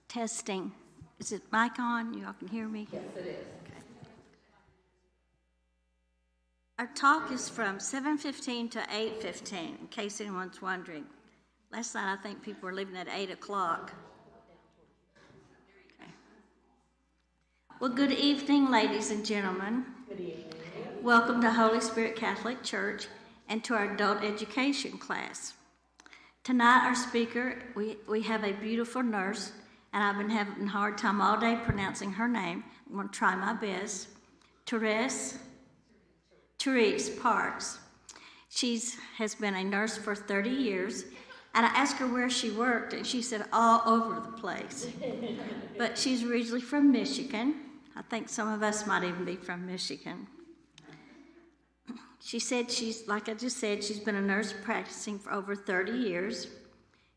Testing. Is it mic on? You all can hear me? Yes, it is. Okay. Our talk is from 7:15 to 8:15, in case anyone's wondering. Last night, I think people were leaving at 8 o'clock. Okay. Well, good evening, ladies and gentlemen. Good evening. Welcome to Holy Spirit Catholic Church and to our adult education class. Tonight, our speaker, we have a beautiful nurse, and I've been having a hard time all day pronouncing her name. I'm going to try my best. Therese Parks. She has been a nurse for 30 years, and I asked her where she worked, and she said all over the place. But she's originally from Michigan. I think some of us might even be from Michigan. She said like I just said, she's been a nurse practicing for over 30 years.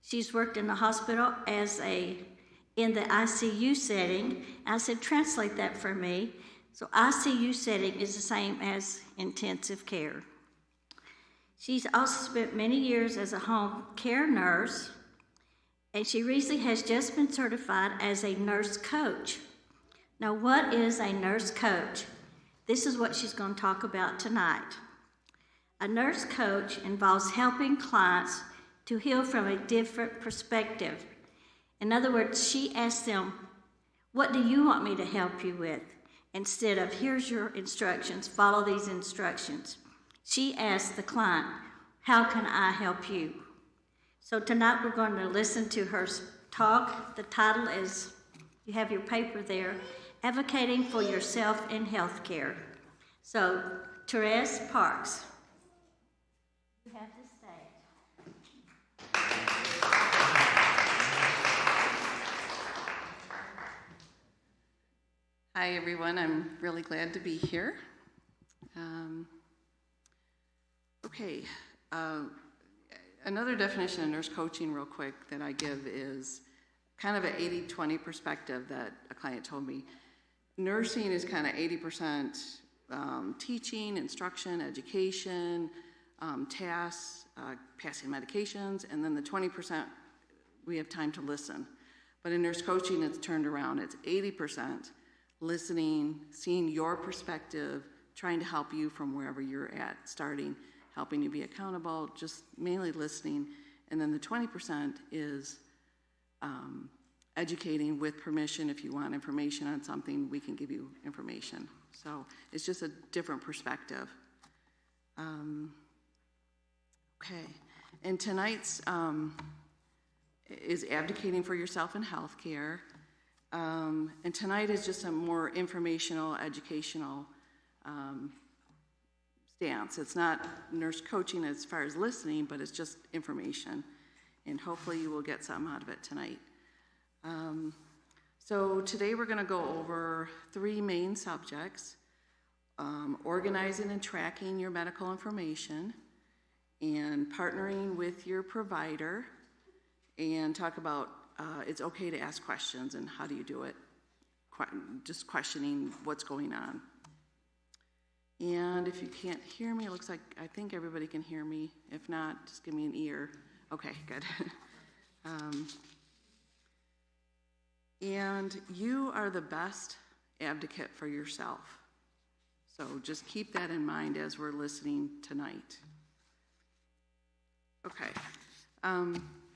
She's worked in the hospital in the ICU setting. And I said, translate that for me. So ICU setting is the same as intensive care. She's also spent many years as a home care nurse, and she recently has just been certified as a nurse coach. Now, what is a nurse coach? This is what she's going to talk about tonight. A nurse coach involves helping clients to heal from a different perspective. In other words, she asks them, what do you want me to help you with? Instead of, here's your instructions, follow these instructions. She asks the client, how can I help you? So tonight we're going to listen to her talk. The title is, you have your paper there, Advocating for Yourself in Healthcare. So, Therese Parks. You have the stage. Hi, everyone. I'm really glad to be here. Another definition of nurse coaching real quick that I give is kind of an 80-20 perspective that a client told me. Nursing is kind of 80% teaching, instruction, education, tasks, passing medications, and then the 20% we have time to listen. But in nurse coaching, it's turned around. It's 80% listening, seeing your perspective, trying to help you from wherever you're at, starting, helping you be accountable, just mainly listening. And then the 20% is educating with permission. If you want information on something, we can give you information. So it's just a different perspective. And tonight's is advocating for yourself in healthcare. And tonight is just a more informational, educational stance. It's not nurse coaching as far as listening, but it's just information. And hopefully you will get something out of it tonight. So today we're going to go over 3 main subjects: organizing and tracking your medical information, and partnering with your provider, and talk about it's okay to ask questions and how do you do it, just questioning what's going on. And if you can't hear me, it looks like I think everybody can hear me. If not, just give me an ear. Okay, good. And you are the best advocate for yourself. So just keep that in mind as we're listening tonight. Okay.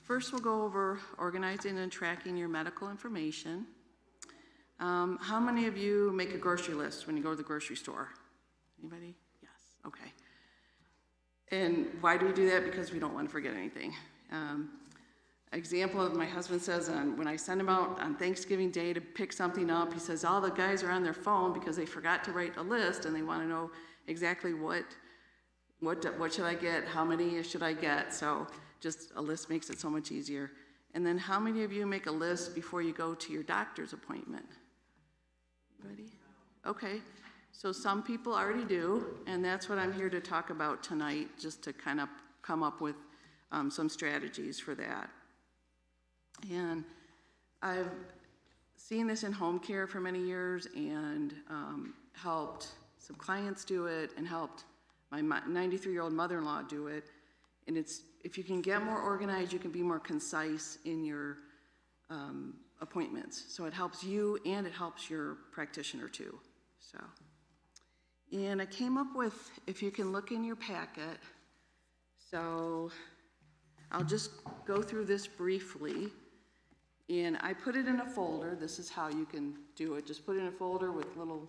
First, we'll go over organizing and tracking your medical information. How many of you make a grocery list when you go to the grocery store? Anybody? Yes. Okay. And why do we do that? Because we don't want to forget anything. Example of my husband says when I send him out on Thanksgiving Day to pick something up, he says all the guys are on their phone because they forgot to write a list and they want to know exactly what should I get, how many should I get. So just a list makes it so much easier. And then how many of you make a list before you go to your doctor's appointment? Anybody? Okay. So some people already do, and that's what I'm here to talk about tonight, just to kind of come up with some strategies for that. And I've seen this in home care for many years and helped some clients do it and helped my 93-year-old mother-in-law do it. And it's, if you can get more organized, you can be more concise in your appointments. So it helps you and it helps your practitioner too. So, and I came up with, if you can look in your packet, so I'll just go through this briefly. And I put it in a folder. This is how you can do it. Just put it in a folder with little,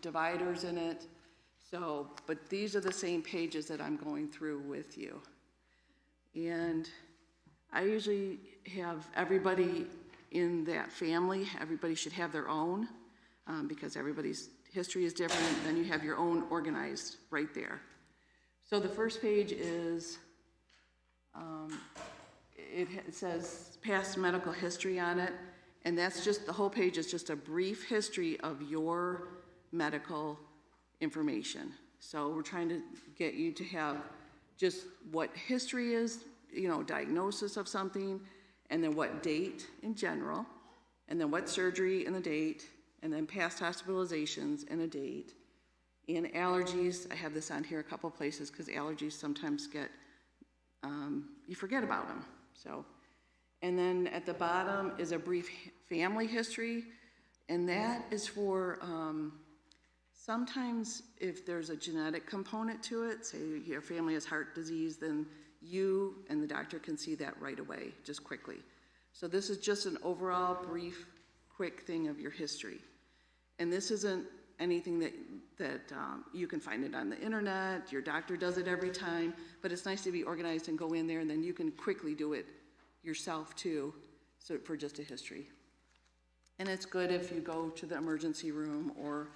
dividers in it. So, but these are the same pages that I'm going through with you. And I usually have everybody in that family, everybody should have their own, because everybody's history is different. Then you have your own organized right there. So the first page is, it says past medical history on it, and that's just, the whole page is just a brief history of your medical information. So we're trying to get you to have just what history is, diagnosis of something, and then what date in general, and then what surgery and the date, and then past hospitalizations and a date. And allergies, I have this on here a couple places because allergies sometimes get, you forget about them. So, and then at the bottom is a brief family history, and that is for sometimes if there's a genetic component to it, say your family has heart disease, then you and the doctor can see that right away, just quickly. So this is just an overall brief, quick thing of your history. And this isn't anything that you can find it on the internet, your doctor does it every time, but it's nice to be organized and go in there, and then you can quickly do it yourself too, so for just a history. And it's good if you go to the emergency room or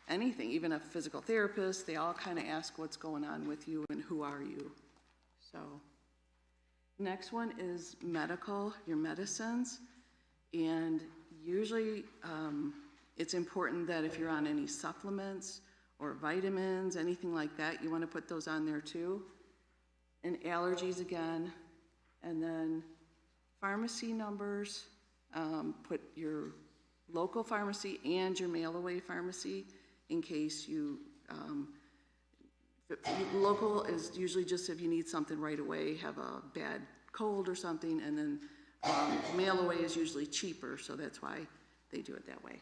anything, even a physical therapist, they all kind of ask what's going on with you and who are you. So next one is medical, your medicines, and usually it's important that if you're on any supplements or vitamins, anything like that, you want to put those on there too. And allergies again, and then pharmacy numbers, put your local pharmacy and your mail-away pharmacy in case you, local is usually just if you need something right away, have a bad cold or something, and then mail-away is usually cheaper, so that's why they do it that way.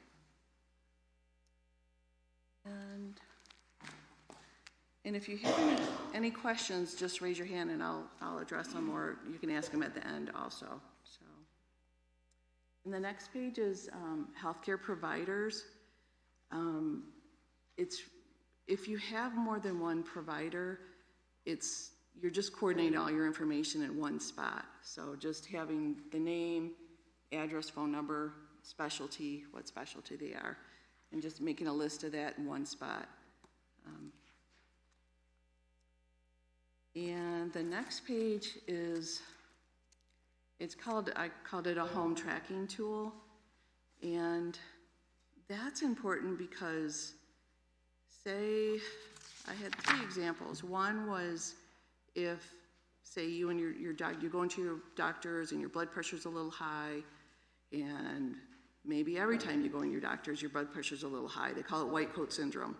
And if you have any questions, just raise your hand and I'll address them, or you can ask them at the end also. So, and the next page is healthcare providers. It's if you have more than one provider, you're just coordinating all your information in one spot. So just having the name, address, phone number, specialty, what specialty they are, and just making a list of that in one spot. And the next page is, I called it a home tracking tool. And that's important because, say, I had 3 examples. One was if, say, you and your doctor, you go into your doctor's and your blood pressure's a little high, and maybe every time you go in your doctor's, your blood pressure's a little high. They call it white coat syndrome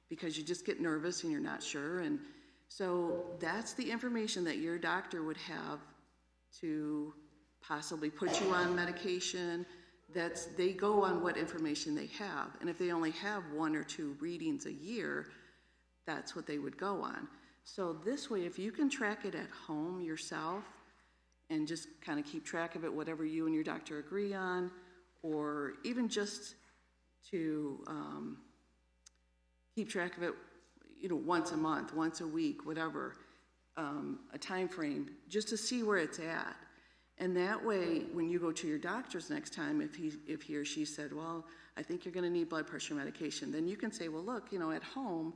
because you just get nervous and you're not sure. And so that's the information that your doctor would have to possibly put you on medication. They go on what information they have. And if they only have 1 or 2 readings a year, that's what they would go on. So this way, if you can track it at home yourself and just kind of keep track of it, whatever you and your doctor agree on, or even just to keep track of it, once a month, once a week, whatever, a time frame, just to see where it's at. And that way, when you go to your doctor's next time, if he or she said, well, I think you're going to need blood pressure medication, then you can say, well, look, at home,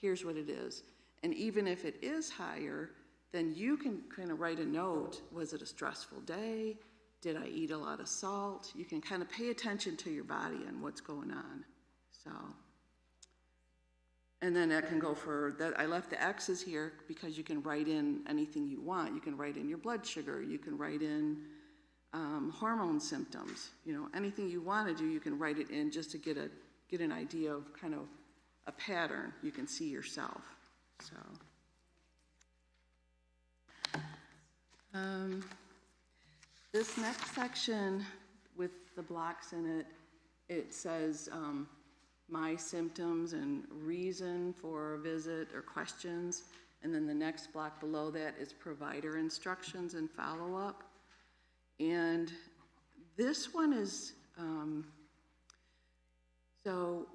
here's what it is. And even if it is higher, then you can kind of write a note. Was it a stressful day? Did I eat a lot of salt? You can kind of pay attention to your body and what's going on. So, and then that can go for that. I left the X's here because you can write in anything you want. You can write in your blood sugar. You can write in hormone symptoms. Anything you want to do, you can write it in just to get an idea of kind of a pattern you can see yourself. So, This next section with the blocks in it, it says my symptoms and reason for a visit or questions. And then the next block below that is provider instructions and follow-up. And this one is, so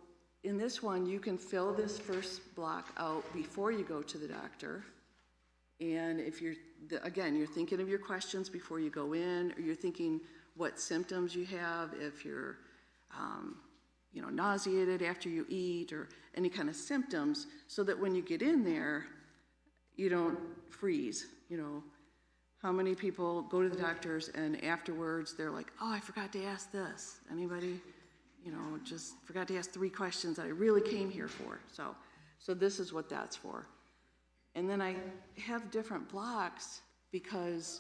in this one, you can fill this first block out before you go to the doctor. And if you're, again, you're thinking of your questions before you go in, or you're thinking what symptoms you have, if you're, nauseated after you eat, or any kind of symptoms, so that when you get in there, you don't freeze. How many people go to the doctors and afterwards they're like, oh, I forgot to ask this. Anybody? Just forgot to ask 3 questions that I really came here for. So this is what that's for. And then I have different blocks because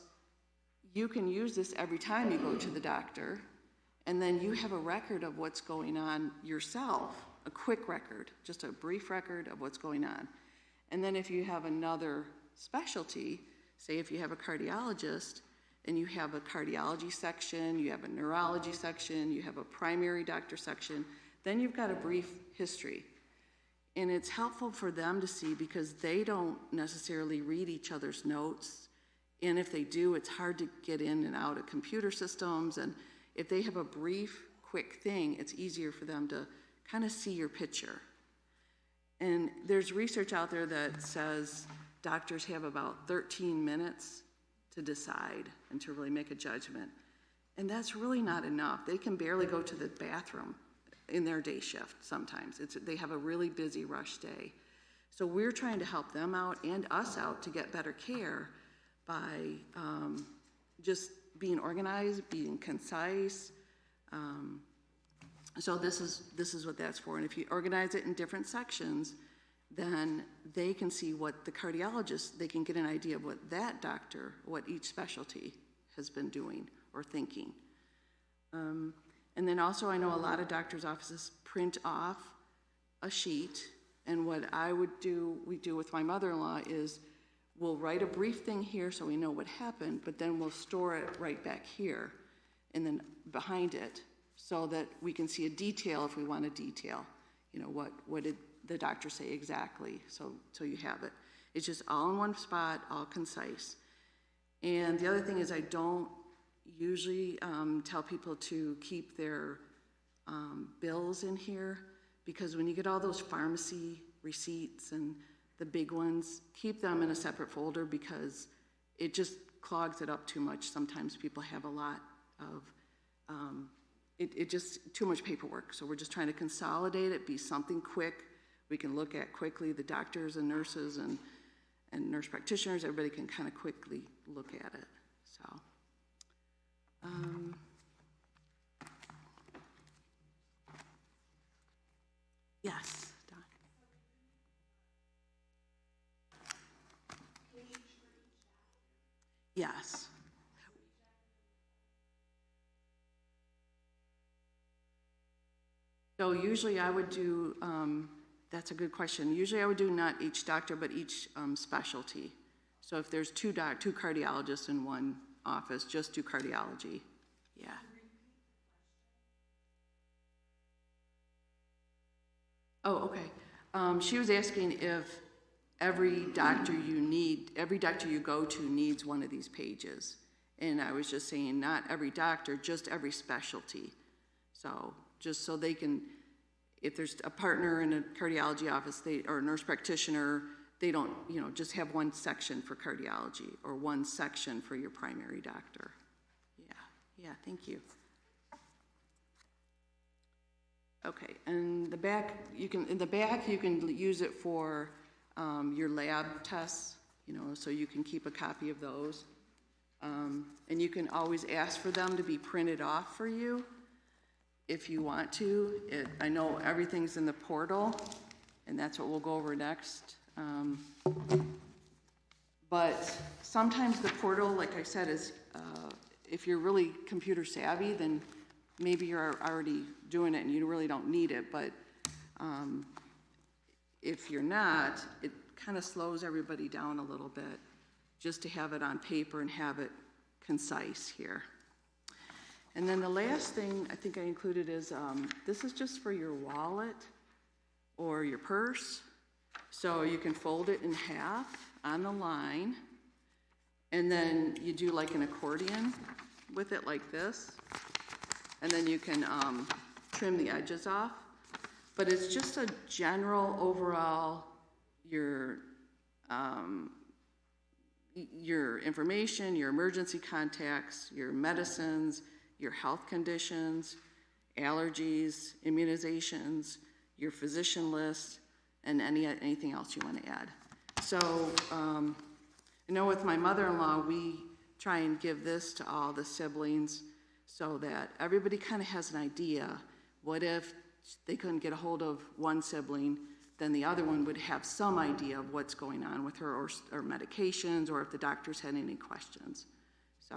you can use this every time you go to the doctor, and then you have a record of what's going on yourself, a quick record, just a brief record of what's going on. And then if you have another specialty, say if you have a cardiologist, and you have a cardiology section, you have a neurology section, you have a primary doctor section, then you've got a brief history. And it's helpful for them to see because they don't necessarily read each other's notes. And if they do, it's hard to get in and out of computer systems. And if they have a brief, quick thing, it's easier for them to kind of see your picture. And there's research out there that says doctors have about 13 minutes to decide and to really make a judgment. And that's really not enough. They can barely go to the bathroom in their day shift sometimes. They have a really busy rush day. So we're trying to help them out and us out to get better care by just being organized, being concise. So this is what that's for. And if you organize it in different sections, then they can see what the cardiologist, they can get an idea of what that doctor, what each specialty has been doing or thinking. And then also I know a lot of doctors' offices print off a sheet, and what we do with my mother-in-law is we'll write a brief thing here so we know what happened, but then we'll store it right back here and then behind it so that we can see a detail if we want a detail. What did the doctor say exactly, so you have it. It's just all in one spot, all concise. And the other thing is I don't usually tell people to keep their bills in here, because when you get all those pharmacy receipts and the big ones, keep them in a separate folder because it just clogs it up too much. Sometimes people have a lot of, it just too much paperwork. So we're just trying to consolidate it, be something quick we can look at quickly. The doctors and nurses and nurse practitioners, everybody can kind of quickly look at it. So. Yes, Don. Yes. So usually I would do, that's a good question. Usually I would do not each doctor, but each specialty. So if there's two cardiologists in one office, just do cardiology. Yeah. Oh, okay. She was asking if every doctor you go to needs one of these pages. And I was just saying not every doctor, just every specialty. So just so they can, if there's a partner in a cardiology office or a nurse practitioner, they don't, just have one section for cardiology or one section for your primary doctor. Yeah, thank you. Okay, and in the back you can use it for your lab tests, so you can keep a copy of those. And you can always ask for them to be printed off for you if you want to. I know everything's in the portal, and that's what we'll go over next. But sometimes the portal, like I said, is if you're really computer savvy, then maybe you're already doing it and you really don't need it. But if you're not, it kind of slows everybody down a little bit just to have it on paper and have it concise here. And then the last thing I think I included is, this is just for your wallet or your purse. So you can fold it in half on the line, and then you do like an accordion with it like this, and then you can trim the edges off. But it's just a general overall, your information, your emergency contacts, your medicines, your health conditions, allergies, immunizations, your physician list, and anything else you want to add. So I know with my mother-in-law, we try and give this to all the siblings so that everybody kind of has an idea. What if they couldn't get a hold of one sibling, then the other one would have some idea of what's going on with her, or medications, or if the doctors had any questions. So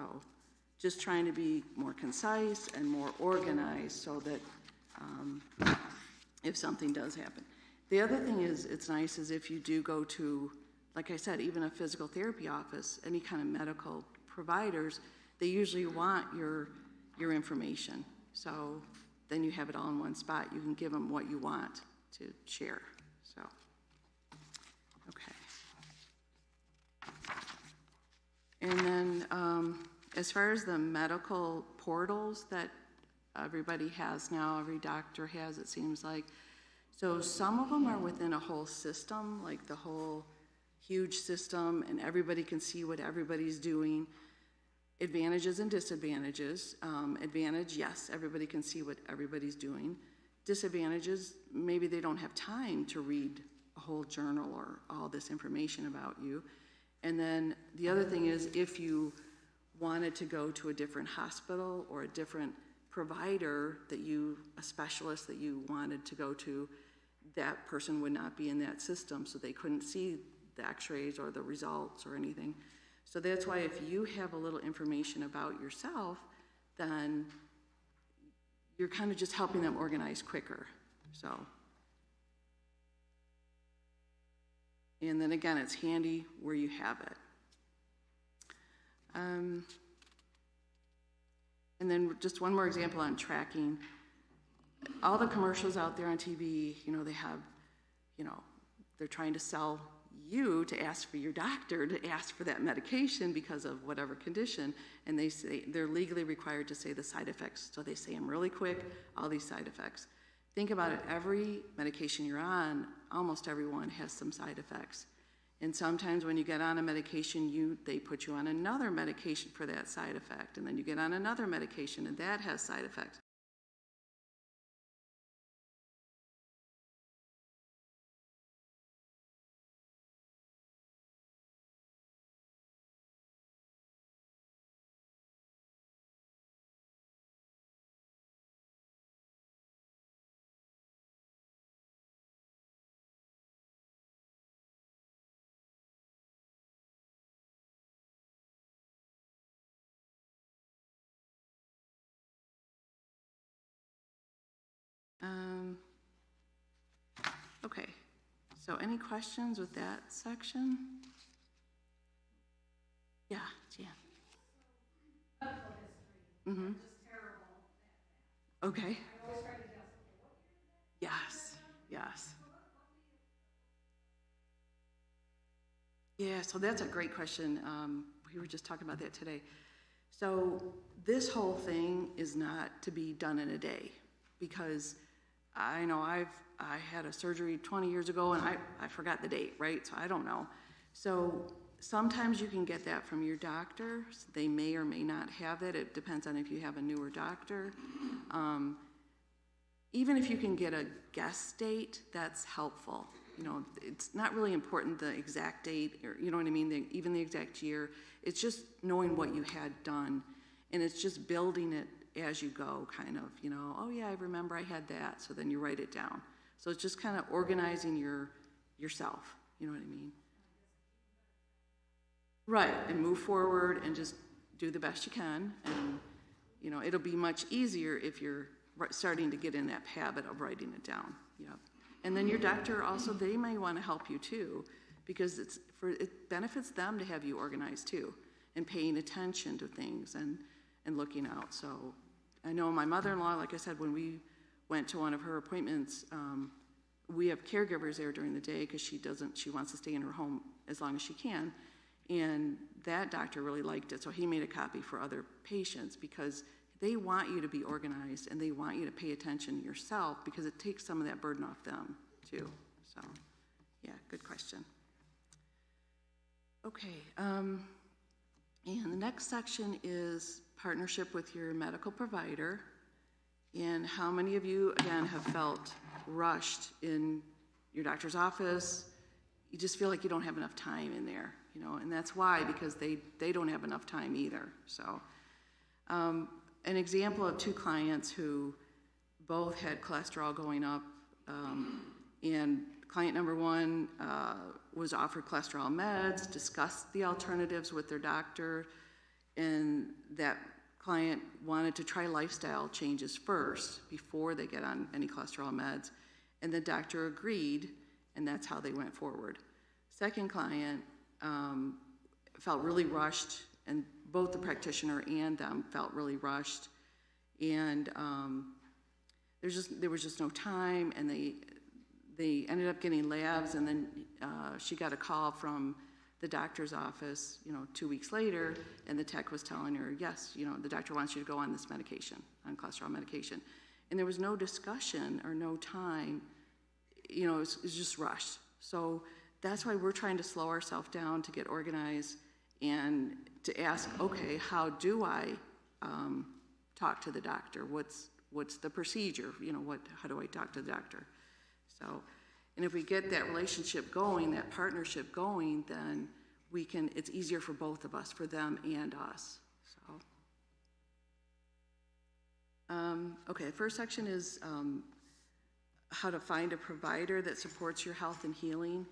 just trying to be more concise and more organized so that if something does happen. The other thing is, it's nice is if you do go to, like I said, even a physical therapy office, any kind of medical providers, they usually want your information. So then you have it all in one spot. You can give them what you want to share. So, okay. And then as far as the medical portals that everybody has now, every doctor has, it seems like, so some of them are within a whole system, like the whole huge system, and everybody can see what everybody's doing. Advantages and disadvantages. Advantage, yes, everybody can see what everybody's doing. Disadvantages, maybe they don't have time to read a whole journal or all this information about you. And then the other thing is, if you wanted to go to a different hospital or a different provider a specialist that you wanted to go to, that person would not be in that system, so they couldn't see the x-rays or the results or anything. So that's why if you have a little information about yourself, then you're kind of just helping them organize quicker. So, and then again, it's handy where you have it. And then just one more example on tracking. All the commercials out there on TV, they have, they're trying to sell you to ask for your doctor to ask for that medication because of whatever condition, and they say they're legally required to say the side effects. So they say them really quick, all these side effects. Think about it, every medication you're on, almost everyone has some side effects. And sometimes when you get on a medication, they put you on another medication for that side effect, and then you get on another medication and that has side effects. Okay, so any questions with that section? Yeah, Jan. Medical history. Mm-hmm. Just terrible. Okay. I always try to guess, okay, what year is that? Yes. Yeah, so that's a great question. We were just talking about that today. So this whole thing is not to be done in a day, because I know I had a surgery 20 years ago and I forgot the date, right? So I don't know. So sometimes you can get that from your doctor. They may or may not have it. It depends on if you have a newer doctor. Even if you can get a guess date, that's helpful. It's not really important the exact date, or you know what I mean, even the exact year. It's just knowing what you had done, and it's just building it as you go, kind of, oh yeah, I remember I had that, so then you write it down. So it's just kind of organizing yourself, you know what I mean? Right, and move forward and just do the best you can, and it'll be much easier if you're starting to get in that habit of writing it down. Yep. And then your doctor also, they may want to help you too, because it benefits them to have you organized too, and paying attention to things and looking out. So I know my mother-in-law, like I said, when we went to one of her appointments, we have caregivers there during the day because she wants to stay in her home as long as she can. And that doctor really liked it, so he made a copy for other patients because they want you to be organized and they want you to pay attention yourself because it takes some of that burden off them too. So, yeah, good question. Okay, and the next section is partnership with your medical provider. And how many of you, again, have felt rushed in your doctor's office? You just feel like you don't have enough time in there, you know, and that's why, because they don't have enough time either. So, an example of two clients who both had cholesterol going up, and client number one was offered cholesterol meds, discussed the alternatives with their doctor, and that client wanted to try lifestyle changes first before they get on any cholesterol meds, and the doctor agreed, and that's how they went forward. Second client felt really rushed, and both the practitioner and them felt really rushed, and there was just no time, and they ended up getting labs, and then she got a call from the doctor's office, 2 weeks later, and the tech was telling her, yes, the doctor wants you to go on this medication, on cholesterol medication. And there was no discussion or no time, it was just rushed. So that's why we're trying to slow ourselves down to get organized and to ask, okay, how do I talk to the doctor? What's the procedure? How do I talk to the doctor? So, and if we get that relationship going, that partnership going, then it's easier for both of us, for them and us. So, okay, the first section is how to find a provider that supports your health and healing.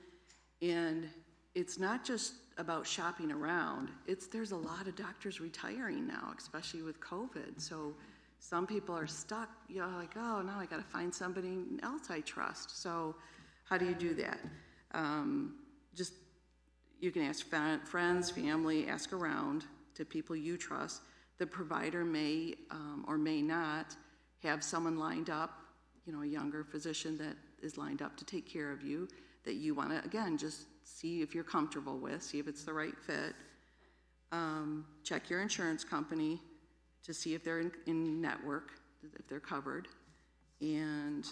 And it's not just about shopping around. There's a lot of doctors retiring now, especially with COVID. So some people are stuck, like, oh, now I got to find somebody else I trust. So how do you do that? You can ask friends, family, ask around to people you trust. The provider may or may not have someone lined up, a younger physician that is lined up to take care of you, that you want to, again, just see if you're comfortable with, see if it's the right fit. Check your insurance company to see if they're in network, if they're covered. And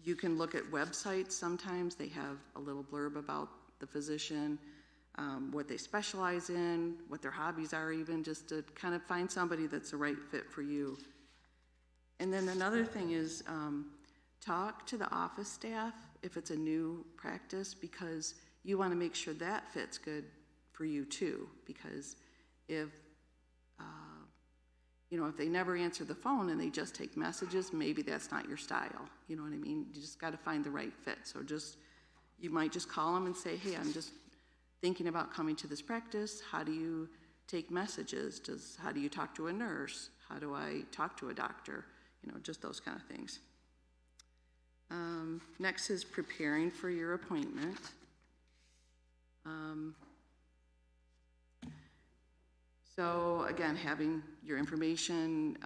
you can look at websites. Sometimes they have a little blurb about the physician, what they specialize in, what their hobbies are even, just to kind of find somebody that's the right fit for you. And then another thing is talk to the office staff if it's a new practice, because you want to make sure that fits good for you too. Because if they never answer the phone and they just take messages, maybe that's not your style. You know what I mean? You just got to find the right fit. So you might just call them and say, hey, I'm just thinking about coming to this practice. How do you take messages? How do you talk to a nurse? How do I talk to a doctor? Just those kind of things. Next is preparing for your appointment. So again, having your information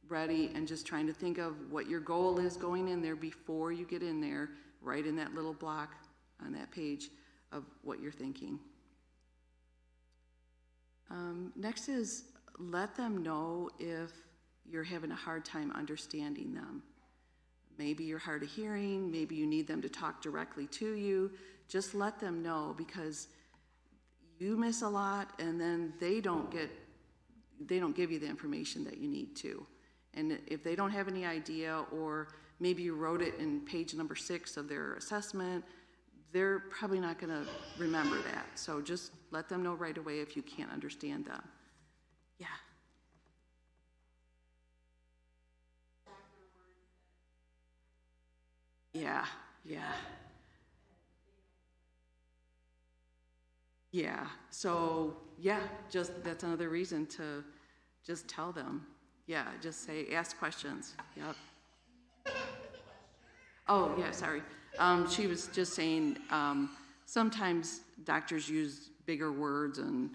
ready and just trying to think of what your goal is going in there before you get in there, right in that little block on that page of what you're thinking. Next is let them know if you're having a hard time understanding them. Maybe you're hard of hearing, maybe you need them to talk directly to you. Just let them know, because you miss a lot and then they don't give you the information that you need to. And if they don't have any idea, or maybe you wrote it in page number 6 of their assessment, they're probably not going to remember that. So just let them know right away if you can't understand them. Yeah. Yeah. So, that's another reason to just tell them. Yeah, just ask questions. Yep. Oh, yeah, sorry. She was just saying sometimes doctors use bigger words and,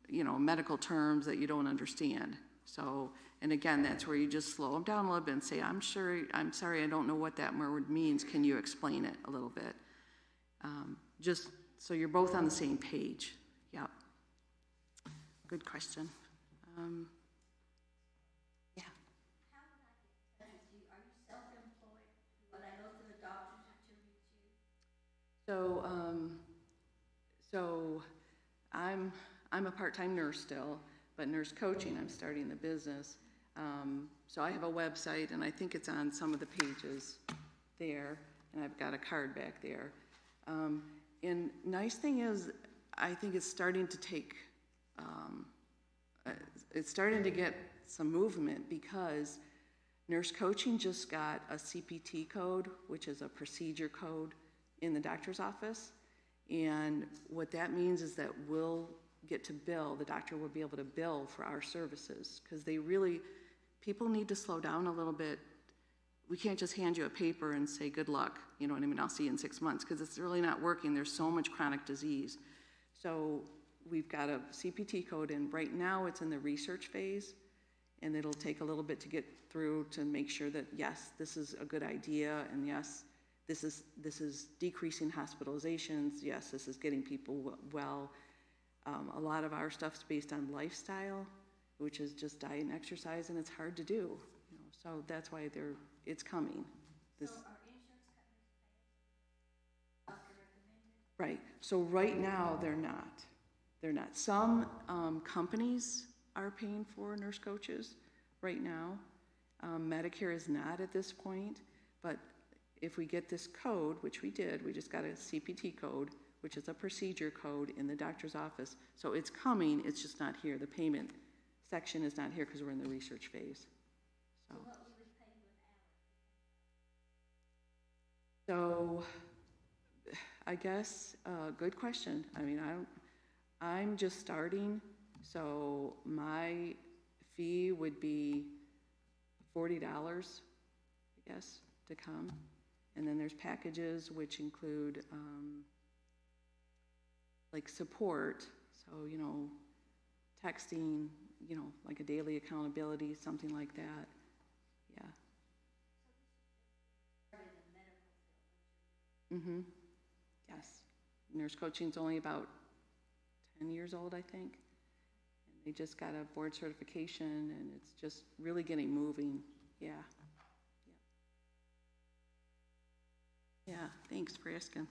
medical terms that you don't understand. So, and again, that's where you just slow them down a little bit and say, I'm sorry, I don't know what that word means. Can you explain it a little bit? Just so you're both on the same page. Yep. Good question. Yeah. How would I get in touch with you? Are you self-employed? Would I go through a doctor to reach you? So I'm a part-time nurse still, but nurse coaching, I'm starting the business. So I have a website, and I think it's on some of the pages there, and I've got a card back there. And nice thing is, I think it's starting to take, it's starting to get some movement, because nurse coaching just got a CPT code, which is a procedure code in the doctor's office. And what that means is that we'll get to bill, the doctor will be able to bill for our services, because people need to slow down a little bit. We can't just hand you a paper and say, good luck, you know what I mean, I'll see you in 6 months, because it's really not working. There's so much chronic disease. So we've got a CPT code, and right now it's in the research phase, and it'll take a little bit to get through to make sure that, yes, this is a good idea, and yes, this is decreasing hospitalizations, yes, this is getting people well. A lot of our stuff's based on lifestyle, which is just diet and exercise, and it's hard to do. You know, so that's why it's coming. So are insurance companies paying doctor recommended? Right. So right now they're not. They're not. Some companies are paying for nurse coaches right now. Medicare is not at this point, but if we get this code, which we did, we just got a CPT code, which is a procedure code in the doctor's office. So it's coming, it's just not here. The payment section is not here because we're in the research phase. So what will we pay you an hour? So I guess, good question. I mean, I'm just starting, so my fee would be $40, I guess, to come. And then there's packages which include like support, so, you know, texting, you know, like a daily accountability, something like that. Yeah. Mm-hmm. Yes. Nurse coaching's only about 10 years old, I think. And they just got a board certification, and it's just really getting moving. Yeah. Yeah, thanks for asking.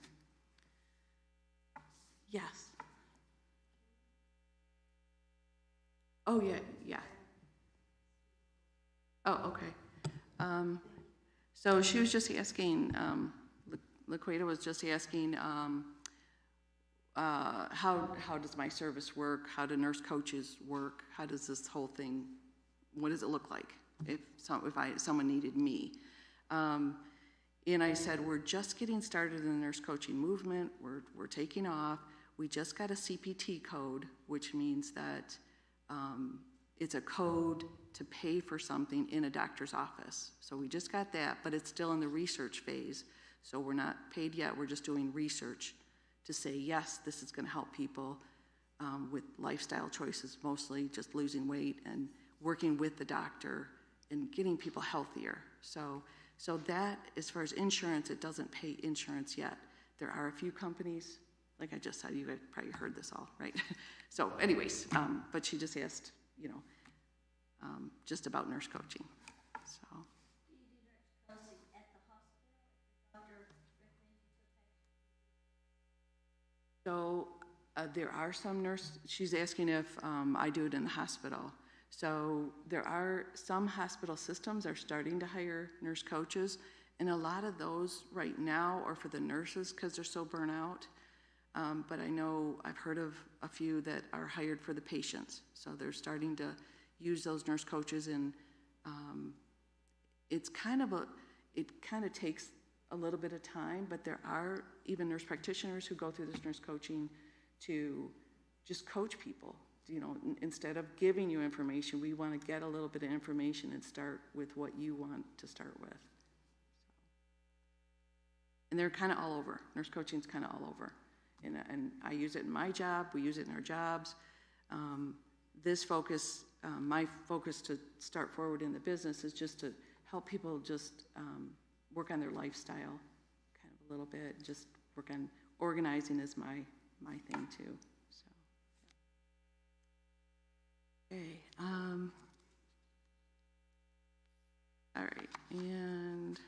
Yes. Oh, yeah. Oh, okay. So she was just asking, LaQuita was just asking, how does my service work? How do nurse coaches work? How does this whole thing, what does it look like if someone needed me? And I said, we're just getting started in the nurse coaching movement. We're taking off. We just got a CPT code, which means that it's a code to pay for something in a doctor's office. So we just got that, but it's still in the research phase. So we're not paid yet. We're just doing research to say, yes, this is going to help people with lifestyle choices, mostly just losing weight and working with the doctor and getting people healthier. So that, as far as insurance, it doesn't pay insurance yet. There are a few companies, like I just said, you guys probably heard this all, right? So anyways, but she just asked, you know, just about nurse coaching, so. Do you do nurse coaching at the hospital if the doctor recommends you to a patient? So there are some she's asking if I do it in the hospital. So there are some hospital systems are starting to hire nurse coaches, and a lot of those right now are for the nurses because they're so burnt out. But I know I've heard of a few that are hired for the patients. So they're starting to use those nurse coaches, and it kind of takes a little bit of time, but there are even nurse practitioners who go through this nurse coaching to just coach people. You know, instead of giving you information, we want to get a little bit of information and start with what you want to start with. And they're kind of all over. Nurse coaching's kind of all over. And I use it in my job. We use it in our jobs. This focus my focus to start forward in the business is just to help people just work on their lifestyle kind of a little bit, just work on organizing is my thing too. So, okay. All right, and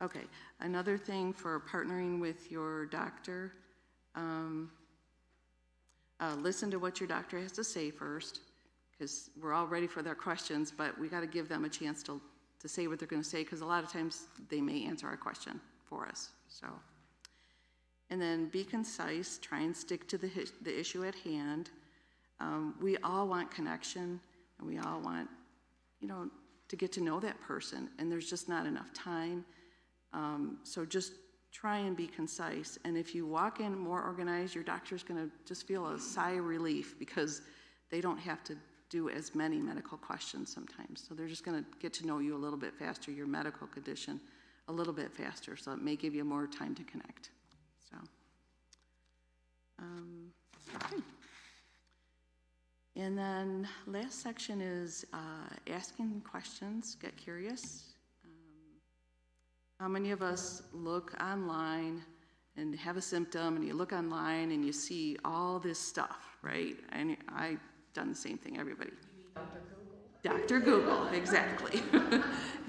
okay, another thing for partnering with your doctor, listen to what your doctor has to say first, because we're all ready for their questions, but we got to give them a chance to say what they're going to say, because a lot of times they may answer our question for us. So, and then be concise, try and stick to the issue at hand. We all want connection, and we all want, to get to know that person, and there's just not enough time. So just try and be concise. And if you walk in more organized, your doctor's going to just feel a sigh of relief, because they don't have to do as many medical questions sometimes. So they're just going to get to know you a little bit faster, your medical condition a little bit faster. So it may give you more time to connect. So, okay. And then last section is asking questions, get curious. How many of us look online and have a symptom, and you look online and you see all this stuff, right? And I've done the same thing, everybody. Dr. Google, exactly.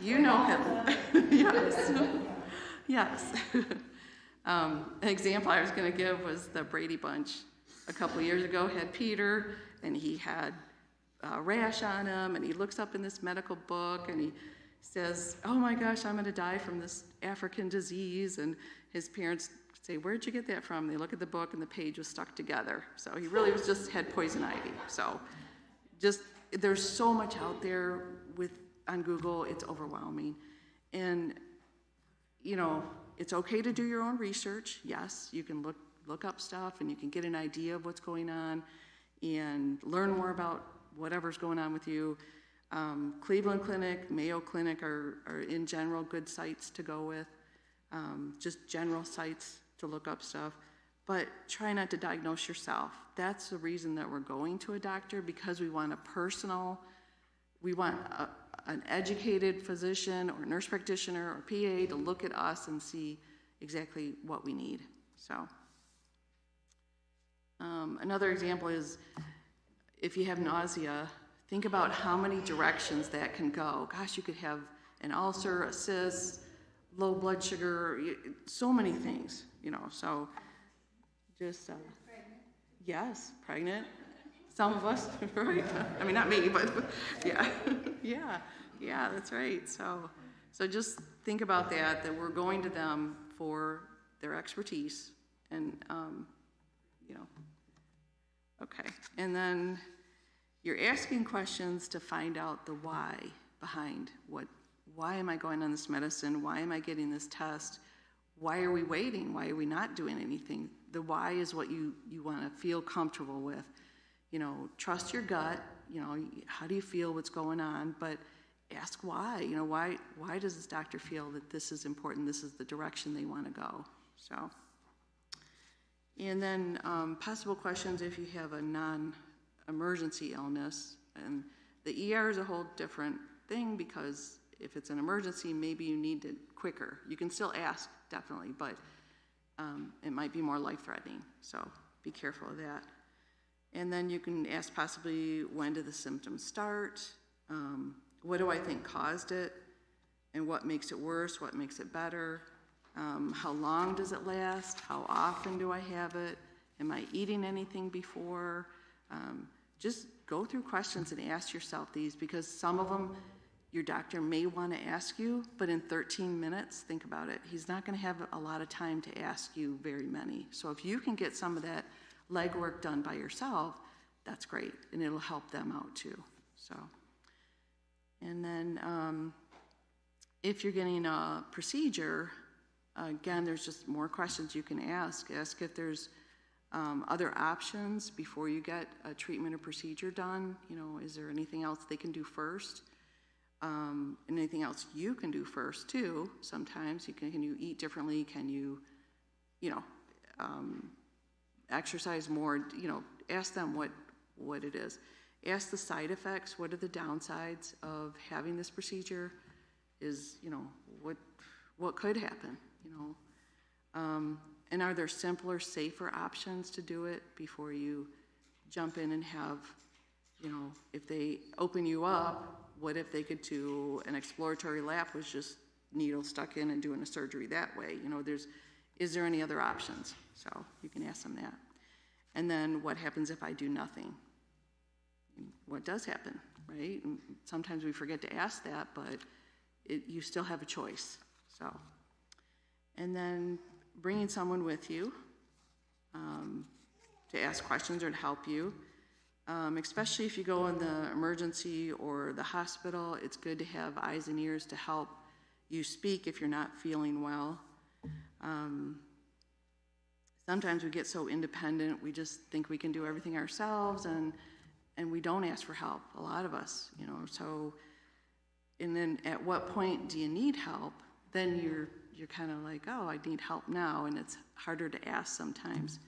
You know him. Yes. Yes. An example I was going to give was the Brady Bunch. A couple of years ago had Peter, and he had a rash on him, and he looks up in this medical book, and he says, "Oh my gosh, I'm going to die from this African disease." And his parents say, "Where'd you get that from?" They look at the book, and the page was stuck together. So he really had poison ivy. So there's so much out there on Google, it's overwhelming. And, it's okay to do your own research. Yes, you can look up stuff, and you can get an idea of what's going on and learn more about whatever's going on with you. Cleveland Clinic, Mayo Clinic are in general good sites to go with, just general sites to look up stuff. But try not to diagnose yourself. That's the reason that we're going to a doctor, because we want an educated physician or nurse practitioner or PA to look at us and see exactly what we need. So another example is if you have nausea, think about how many directions that can go. Gosh, you could have an ulcer, a cyst, low blood sugar, so many things, so just, yes, pregnant. Some of us, right? I mean, not me, but yeah, yeah, that's right. So just think about that we're going to them for their expertise, and, okay. And then you're asking questions to find out the why behind why am I going on this medicine? Why am I getting this test? Why are we waiting? Why are we not doing anything? The why is what you want to feel comfortable with. Trust your gut. How do you feel? What's going on? But ask why. Why does this doctor feel that this is important? This is the direction they want to go. So, and then possible questions if you have a non-emergency illness. And the ER is a whole different thing, because if it's an emergency, maybe you need it quicker. You can still ask, definitely, but it might be more life-threatening. So be careful of that. And then you can ask possibly, when did the symptoms start? What do I think caused it? And what makes it worse? What makes it better? How long does it last? How often do I have it? Am I eating anything before? Just go through questions and ask yourself these, because some of them your doctor may want to ask you, but in 13 minutes, think about it. He's not going to have a lot of time to ask you very many. So if you can get some of that legwork done by yourself, that's great, and it'll help them out too. So, and then if you're getting a procedure, again, there's just more questions you can ask. Ask if there's other options before you get a treatment or procedure done. Is there anything else they can do first? And anything else you can do first too. Sometimes can you eat differently? Can you, exercise more? Ask them what it is. Ask the side effects. What are the downsides of having this procedure? Is, what could happen, and are there simpler, safer options to do it before you jump in and have, if they open you up, what if they could do an exploratory lap, was just needle stuck in and doing a surgery that way? Is there any other options? So you can ask them that. And then what happens if I do nothing? What does happen, right? And sometimes we forget to ask that, but you still have a choice. So, and then bringing someone with you to ask questions or to help you, especially if you go in the emergency or the hospital. It's good to have eyes and ears to help you speak if you're not feeling well. Sometimes we get so independent, we just think we can do everything ourselves, and we don't ask for help, a lot of us, so, and then at what point do you need help? Then you're kind of like, oh, I need help now, and it's harder to ask sometimes.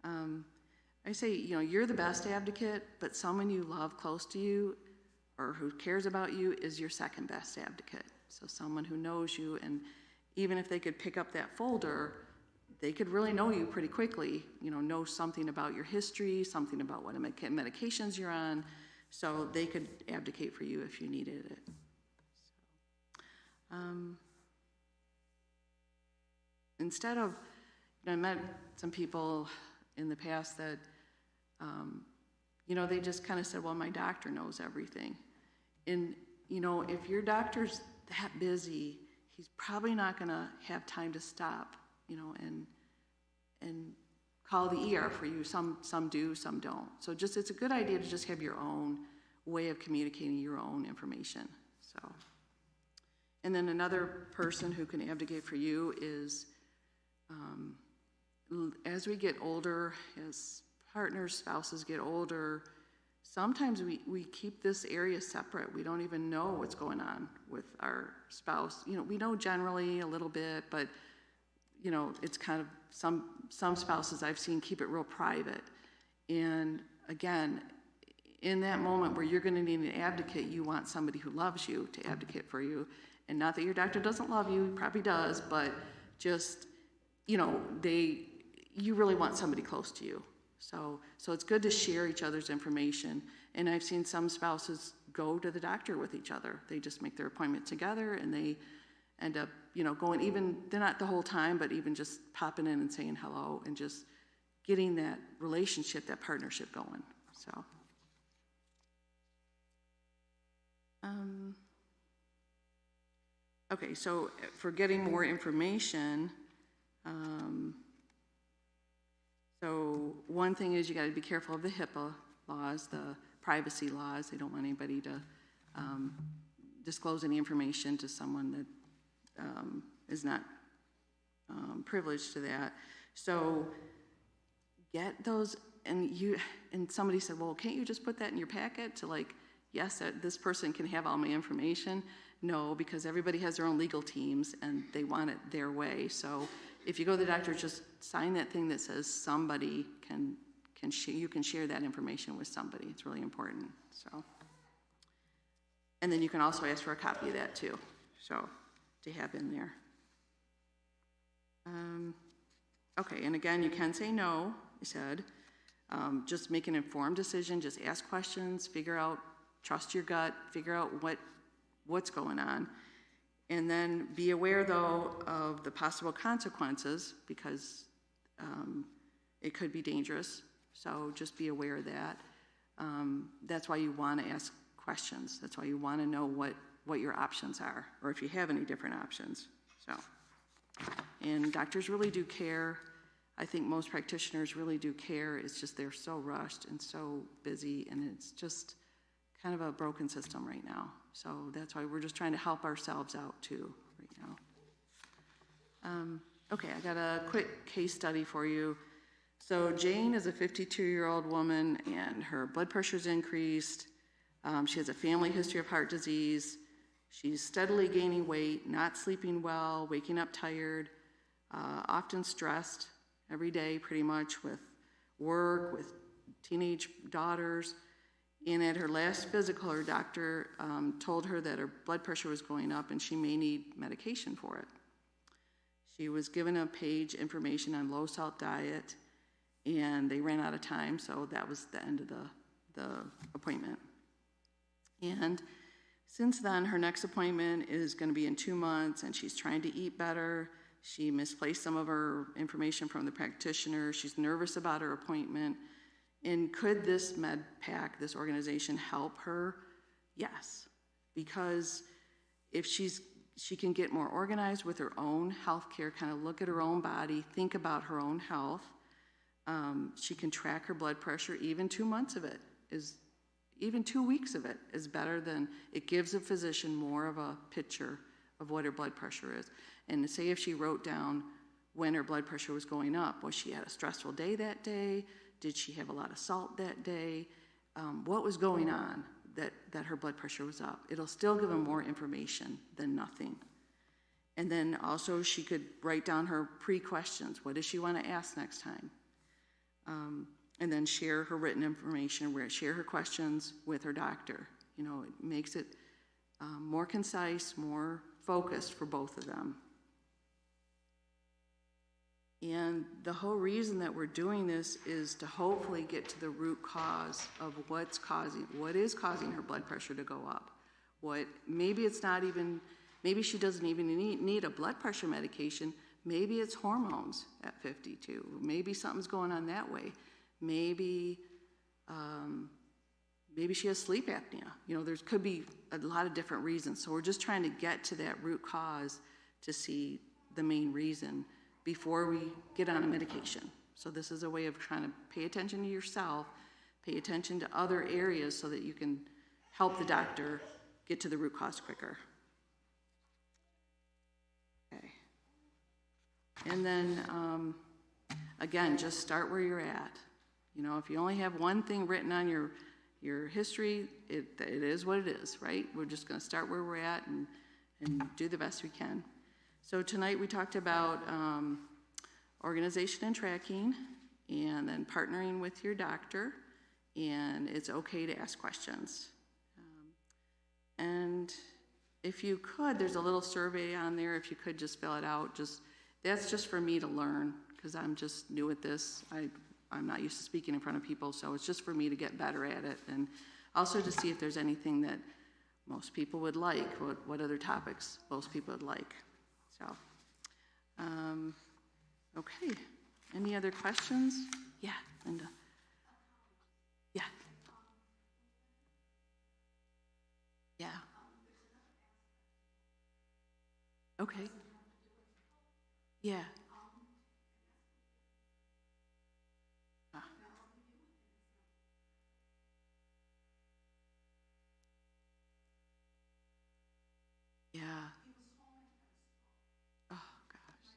I say, you're the best advocate, but someone you love close to you or who cares about you is your second best advocate. So someone who knows you, and even if they could pick up that folder, they could really know you pretty quickly, know something about your history, something about what medications you're on, so they could advocate for you if you needed it. So, instead of, I met some people in the past that, they just kind of said, well, my doctor knows everything. And, if your doctor's that busy, he's probably not going to have time to stop, and call the ER for you. Some do, some don't. So it's a good idea to just have your own way of communicating your own information. So, and then another person who can advocate for you is, as we get older, as partners, spouses get older, sometimes we keep this area separate. We don't even know what's going on with our spouse. We know generally a little bit, but it's kind of some spouses I've seen keep it real private. And again, in that moment where you're going to need an advocate, you want somebody who loves you to advocate for you. And not that your doctor doesn't love you, he probably does, but just, you really want somebody close to you. So it's good to share each other's information. And I've seen some spouses go to the doctor with each other. They just make their appointment together, and they end up, going, even, they're not the whole time, but even just popping in and saying hello and just getting that relationship, that partnership going. So, okay, so for getting more information, so one thing is you got to be careful of the HIPAA laws, the privacy laws. They don't want anybody to disclose any information to someone that is not privileged to that. So get those, and somebody said, well, can't you just put that in your packet to yes, this person can have all my information? No, because everybody has their own legal teams and they want it their way. So if you go to the doctor, just sign that thing that says somebody you can share that information with somebody. It's really important. So, and then you can also ask for a copy of that too, so to have in there. Okay, and again, you can say no, I said. Just make an informed decision, just ask questions, trust your gut, figure out what's going on. And then be aware, though, of the possible consequences, because it could be dangerous. So just be aware of that. That's why you want to ask questions. That's why you want to know what your options are, or if you have any different options. So, and doctors really do care. I think most practitioners really do care. It's just they're so rushed and so busy, and it's just kind of a broken system right now. So that's why we're just trying to help ourselves out too right now. Okay, I got a quick case study for you. So Jane is a 52-year-old woman, and her blood pressure's increased. She has a family history of heart disease. She's steadily gaining weight, not sleeping well, waking up tired, often stressed every day pretty much with work, with teenage daughters. And at her last physical, her doctor told her that her blood pressure was going up and she may need medication for it. She was given a page information on low-salt diet, and they ran out of time, so that was the end of the appointment. And since then, her next appointment is going to be in 2 months, and she's trying to eat better. She misplaced some of her information from the practitioner. She's nervous about her appointment. And could this med pack, this organization, help her? Yes, because if she can get more organized with her own health care, kind of look at her own body, think about her own health. She can track her blood pressure. Even 2 months of it even 2 weeks of it is better than, it gives a physician more of a picture of what her blood pressure is. And say if she wrote down when her blood pressure was going up, was she had a stressful day that day? Did she have a lot of salt that day? What was going on that her blood pressure was up? It'll still give them more information than nothing. And then also she could write down her pre-questions. What does she want to ask next time? And then share her written information, share her questions with her doctor. You know, it makes it more concise, more focused for both of them. And the whole reason that we're doing this is to hopefully get to the root cause of what is causing her blood pressure to go up. Maybe she doesn't even need a blood pressure medication. Maybe it's hormones at 52. Maybe something's going on that way. Maybe she has sleep apnea. You know, there could be a lot of different reasons. So we're just trying to get to that root cause to see the main reason before we get on a medication. So this is a way of trying to pay attention to yourself, pay attention to other areas so that you can help the doctor get to the root cause quicker. Okay. And then, again, just start where you're at. You know, if you only have one thing written on your history, it is what it is, right? We're just going to start where we're at and do the best we can. So tonight we talked about organization and tracking, and then partnering with your doctor, and it's okay to ask questions. And if you could, there's a little survey on there, if you could just fill it out. That's just for me to learn, because I'm just new at this. I'm not used to speaking in front of people, so it's just for me to get better at it, and also to see if there's anything that most people would like, what other topics most people would like. So, okay. Any other questions? Yeah, Linda. Yeah. Yeah. Okay. Yeah. Yeah. Oh, gosh.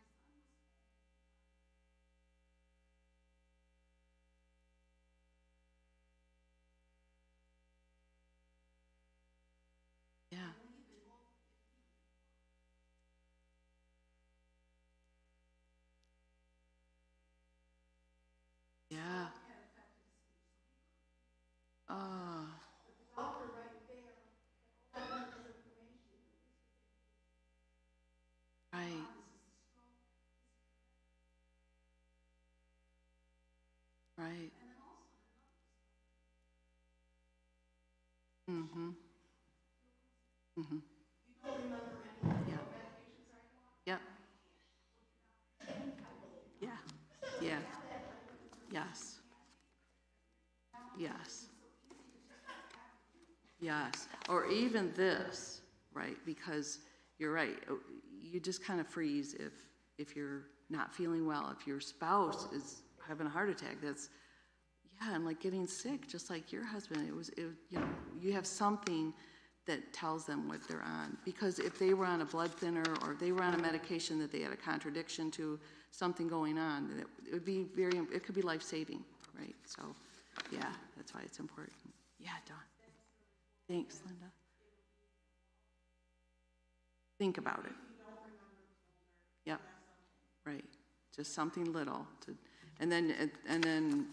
Yeah. Yeah. Oh. Right. Right. Mm-hmm. Mm-hmm. Yeah. Yep. Yeah. Yeah. Yes. Yes. Yes. Or even this, right? Because you're right. You just kind of freeze if you're not feeling well. If your spouse is having a heart attack, and like getting sick, just like your husband. You have something that tells them what they're on. Because if they were on a blood thinner or if they were on a medication that they had a contradiction to something going on, it could be life-saving, right? So, yeah, that's why it's important. Yeah, Dawn. Thanks, Linda. Think about it. Yep. Right. Just something little and then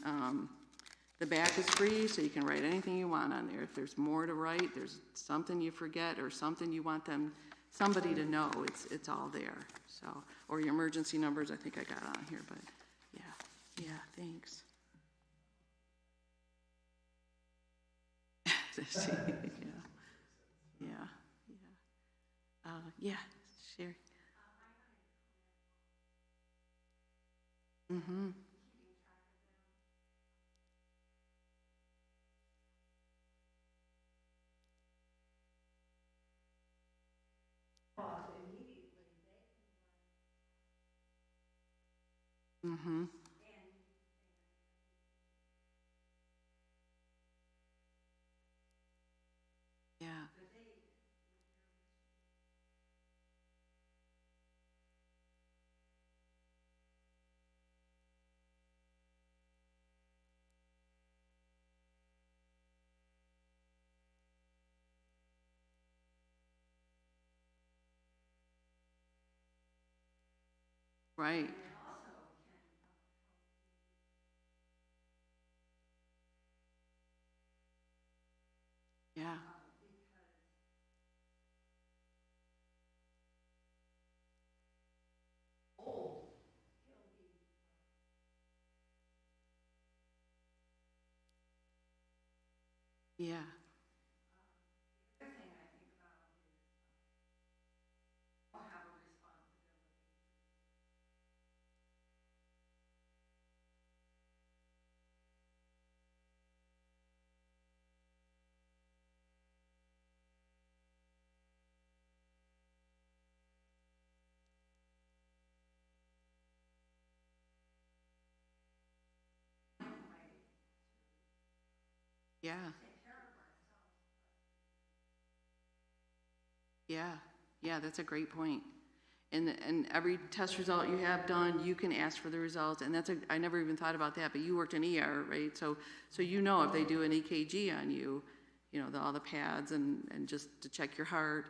The back is free, so you can write anything you want on there. If there's more to write, there's something you forget or something you want somebody to know, it's all there. So, or your emergency numbers, I think I got on here, but yeah, thanks. Yeah, Sherry. Mm-hmm. Mm-hmm. Yeah. Right. Yeah. Yeah. Yeah. Yeah. Yeah, that's a great point. And every test result you have done, you can ask for the results. And I never even thought about that, but you worked in ER, right? So you know if they do an EKG on you, all the pads and just to check your heart,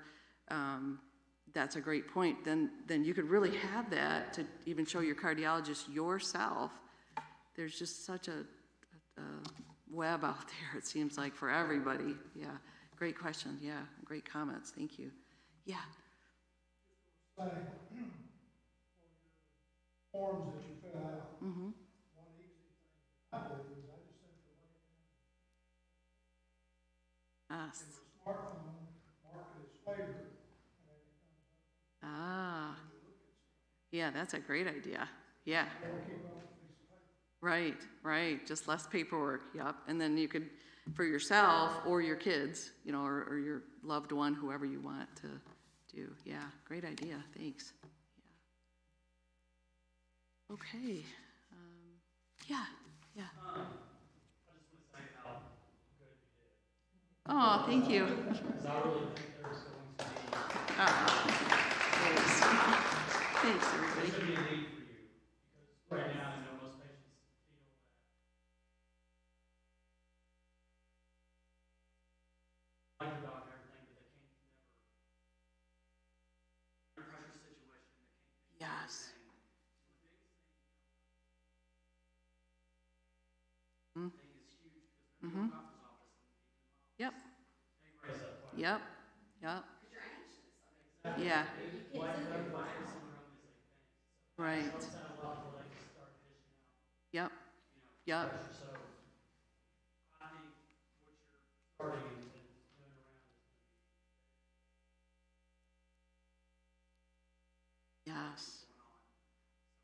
that's a great point. Then you could really have that to even show your cardiologist yourself. There's just such a web out there, it seems like, for everybody. Yeah, great question. Yeah, great comments. Thank you. Yeah. Say, for your forms that you fill out, Mm-hmm. one easy thing that I do is I just simply look at them Yes. in my smartphone, mark it as favored, and then it comes up Ah, when you look at stuff. yeah, that's a great idea. Yeah. Never keep up with a piece of paper. Right. Just less paperwork. Yep. And then you could, for yourself or your kids, or your loved one, whoever you want to do. Yeah, great idea. Thanks. Yeah. Okay. Yeah. I just want to say how good you did. Oh, thank you. Because I really think there's going to be, Thanks. Thanks, everybody. there's going to be a need for you. Because right now, I know most patients feel that like the doctor and everything, but they can't never, in a pressure situation, they can't do Yes. anything. So the biggest thing Mm. I think is huge because they're Mm-hmm. in the doctor's office and you can Yep. they raise up quite Yep. Yep. Exactly. Yeah. Like butterfly syndrome is a thing. So Right. it sounds like they just start dishing out, Yep. Yep. pressure. So I think what you're starting and doing around is going to be Yes.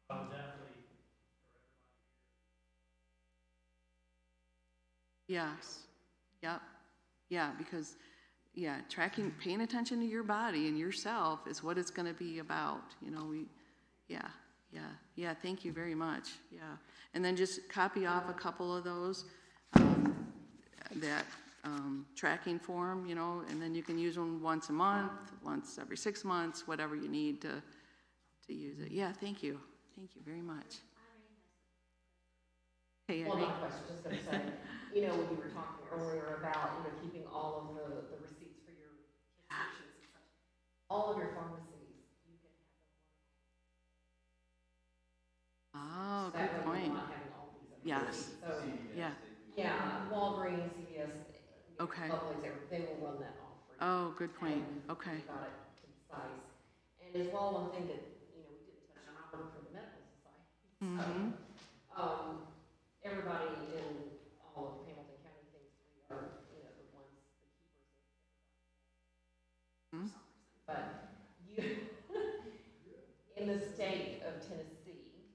I would definitely for everybody here. Yes. Yep. Yeah, because paying attention to your body and yourself is what it's going to be about. Thank you very much. Yeah. And then just copy off a couple of those, that tracking form, and then you can use them once a month, once every 6 months, whatever you need to use it. Yeah, thank you. Thank you very much. Hey, Well, Irene. not a question, just gonna say, when you were talking earlier about, keeping all of the receipts for your prescriptions and such, all of your pharmacies, you can have them Oh, one. That good way point. you're not having all these other Yes. receipts. So, Yeah. Yeah, Walgreens, CVS, Okay. Publix, they will run that off for you. Oh, good point. And Okay. you got it concise. And as well, one thing that, we didn't touch on, I work for the medical society. Mm-hmm. So, everybody in all of Hamilton County thinks we are, the ones, the keepers of Hmm? but you, in the state of Tennessee,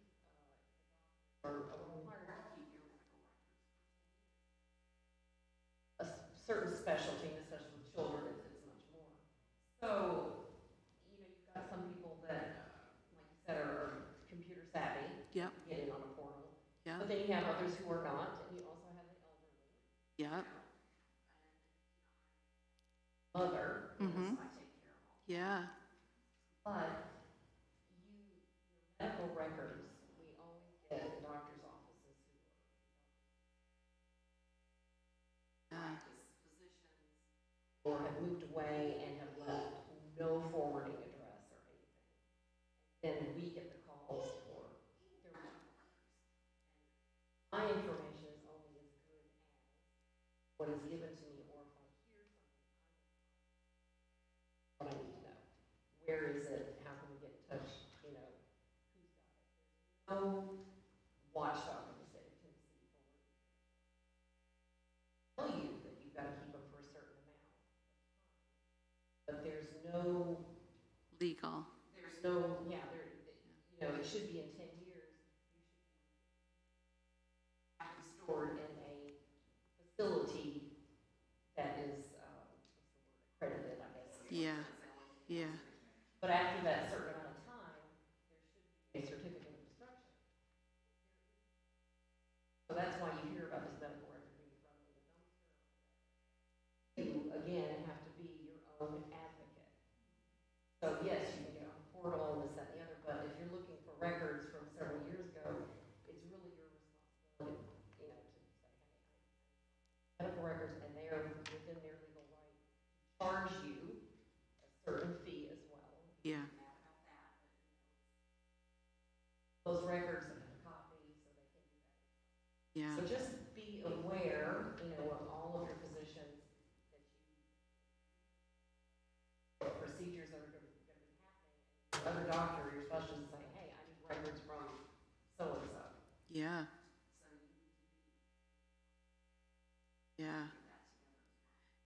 are required to keep your medical records. A certain specialty, and especially with children, it's much more. So, you've got some people that, like you said, are computer savvy. Yep. Get in on a portal. Yep. But then you have others who are not, and you also have the elderly. Yep. Mother, Mm-hmm. I take care of all. Yeah. But your medical records, we always get doctor's offices who Yeah. physicians or have moved away and have left no forwarding address or anything. Then we get the calls for their medical records. My information is only as good as what is given to me, or if I hear something, what I need to know. Where is it? How can we get in touch? Who's got it? There's no watchdog in the state of Tennessee for what tell you that you've got to keep them for a certain amount of time. But there's no, Legal. it should be in 10 years. You should have them stored in a facility that is, accredited, I guess. Yeah. Yeah. But after that certain amount of time, there should be a certificate of destruction. So that's why you hear about this medical record being thrown in the dumpster. You, again, have to be your own advocate. So yes, you can get on the portal and this, that, and the other, but if you're looking for records from several years ago, it's really your responsibility, to say, hey, medical records, and they are within their legal right to charge you a certain fee as well. Yeah. Those records have a copy, so they can do that. Yeah. So just be aware, of all of your physicians, that what procedures are going to be happening. Your other doctor, your specialist, is saying, hey, I need records from so-and-so. Yeah. Yeah.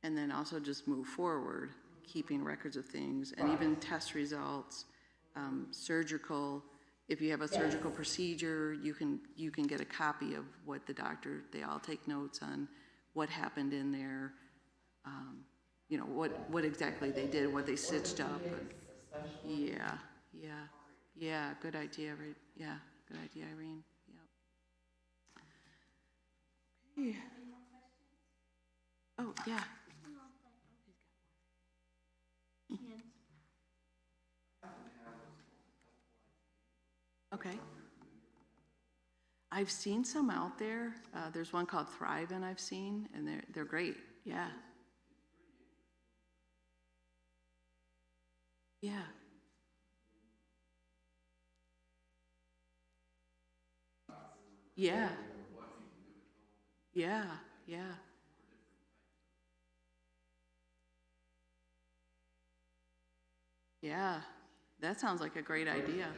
And then also just move forward, keeping records of things, and even test results, surgical. If you have a surgical procedure, you can get a copy of what the doctor. They all take notes on what happened in there. What exactly they did, what they stitched up. Yeah. Good idea, right? Yeah, good idea, Irene. Yep. Okay. Oh, yeah. Okay. I've seen some out there. There's one called Thrivin' I've seen, and they're great. Yeah. Yeah. Yeah. Yeah. Yeah. Yeah. That sounds like a great idea.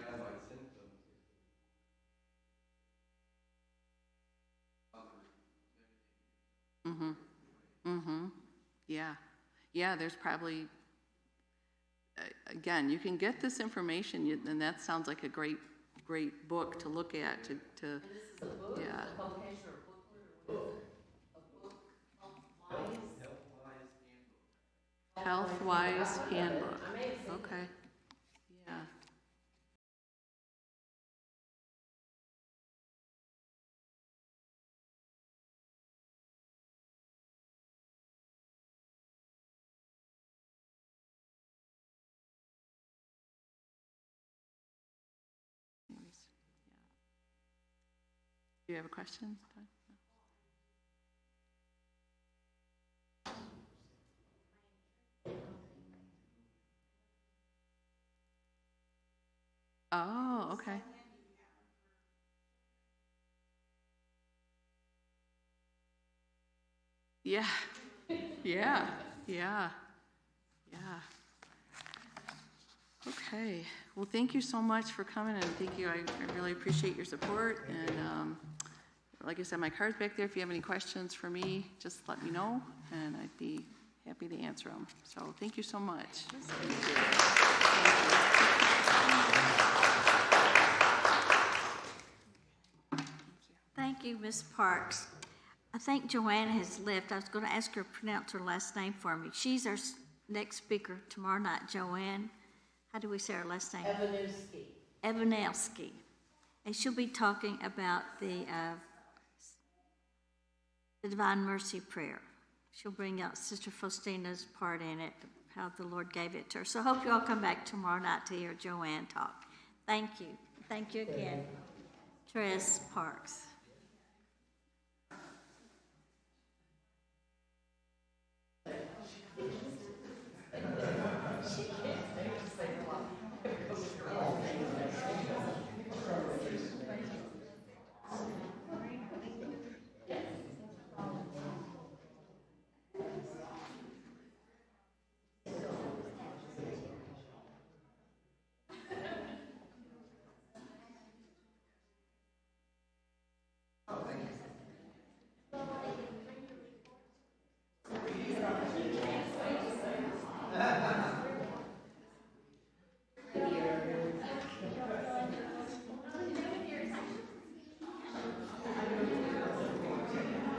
Mm-hmm. Mm-hmm. Yeah. Yeah, there's probably, again, you can get this information, and that sounds like a great book to look at, to And this is a book, yeah. a publication, or a booklet, or what is it? A book, Health-wise handbook. I may have seen it. Okay. Yeah. Anyways, yeah. Do you have a question, Todd? No. Oh, okay. Yeah, yeah, yeah, yeah. Okay, well, thank you so much for coming, and thank you, I really appreciate your support, and like I said, my card's back there. If you have any questions for me, just let me know, and I'd be happy to answer them. So thank you so much. Thank you, Ms. Parks. I think Joanne has left. I was going to ask her to pronounce her last name for me. She's our next speaker tomorrow night, Joanne. How do we say her last name? Evanelski. And she'll be talking about the Divine Mercy Prayer. She'll bring out Sister Faustina's part in it, how the Lord gave it to her. So I hope you all come back tomorrow night to hear Joanne talk. Thank you. Thank you again, Therese Parks.